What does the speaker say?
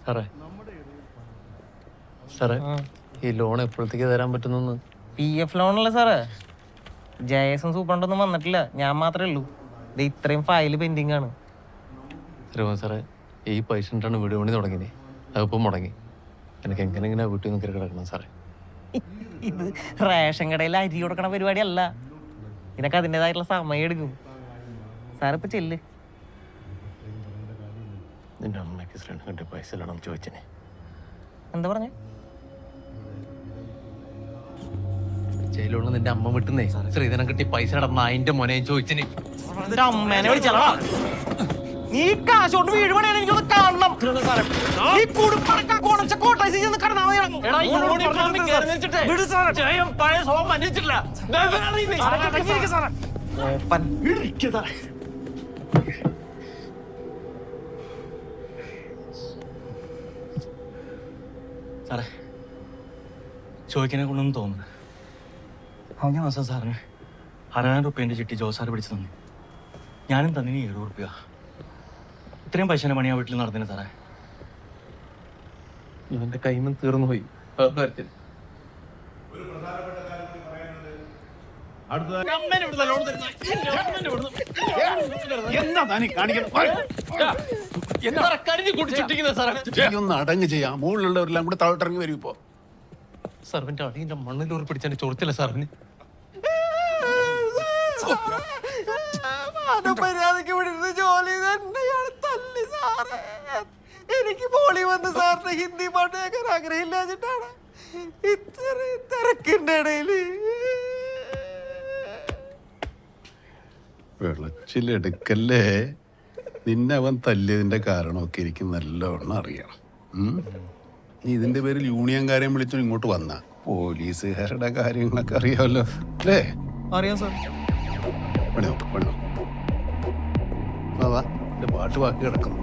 സാറേ സാറേ ഈ ലോൺ എപ്പോഴത്തേക്ക് തരാൻ പറ്റുന്നു? PF ലോണല്ലേ സാറേ? ജയസും സൂപ്രണ്ടൊന്നും വന്നിട്ടില്ല, ഞാൻ മാത്രമേ ഉള്ളൂ. ഇത് ഇത്രയും ഫയല് പെൻഡിങ് ആണ്. സാറേ ഈ പൈസ ഉണ്ടാണ് വീട് പണി തുടങ്ങിയത്, അതിപ്പം മുടങ്ങി. എനിക്ക് എങ്ങനെ വീട്ടിൽ നിന്ന് കിടക്കണം സാറേ. ഇത് റേഷൻ കടയിൽ അരി കൊടുക്കണ പരിപാടിയല്ല, ഇതിനൊക്കെ അതിൻ്റെതായിട്ടുള്ള സമയം എടുക്കും. സാറിപ്പോ ചെല്ല്. നിന്റെ അമ്മയ്ക്ക് ശ്രീനെ കണ്ട് പൈസ ഇല്ലണം ചോദിച്ചനെ. എന്താ പറഞ്ഞേ? ജയിലുള്ള നിന്റെ അമ്മ വിട്ടുന്നേ ശ്രീധരൻ കിട്ടി പൈസ നടന്ന അതിന്റെ മോനെ ചോദിച്ചനെ. അമ്മേനെ വിളിച്ചാ നീ കാശ് കൊണ്ട് വീട് പണിയാണ്, എനിക്കൊന്ന് കാണണം. ഈ കുടുംബടക്കം കൊണച്ച കോട്ടയത്ത് ചെന്ന് കിടന്നാ സാറേ ചോദിക്കാനെ കൊണ്ടൊന്നും തോന്നുന്നു. കഴിഞ്ഞ മാസം സാറിന് 6000 റുപ്യേൻ്റെ ചിട്ടി ജോസാറ് പിടിച്ചു തന്നു. ഞാനും തന്നിന് 7 റുപ്യ. ഇത്രയും പൈസ പണിയാ വീട്ടിൽ നടത്തിന് സാറേ. ഇവന്റെ കൈമൻ തീർന്നു പോയി. ഒന്ന് അടങ്ങ് ചെയ്യാം. മുകളിലുള്ളവരെല്ലാം കൂടെ താഴോട്ടിറങ്ങി വരും. ഇപ്പോ സർവന്റെ അടിയുടെ മണ്ണിലൂർ പിടിച്ചാൽ ചോർത്തില്ല സാറിന്. മര്യാദക്ക് വിടുന്ന ജോലി തന്നെ തല്ലി സാറേ. എനിക്ക് പോളി വന്ന് സാറിന് ഹിന്ദി പാട്ട് കേൾക്കാൻ ആഗ്രഹമില്ലാഞ്ഞിട്ടാണ്. ഇത്ര തിരക്കിന്റെ ഇടയില് വിളച്ചിലെടുക്കല്ലേ. നിന്നെ അവൻ തല്ലിയതിന്റെ കാരണമൊക്കെ എനിക്ക് നല്ലവണ്ണം അറിയാം. നീ ഇതിന്റെ പേരിൽ യൂണിയൻകാരെയും വിളിച്ചു ഇങ്ങോട്ട് വന്ന പോലീസുകാരുടെ കാര്യങ്ങളൊക്കെ അറിയാമല്ലോ അല്ലേ? അറിയാം സാർ. പണിയോ പണിയോ വാ, എന്റെ പാട്ട് ബാക്കി കിടക്കുന്നു.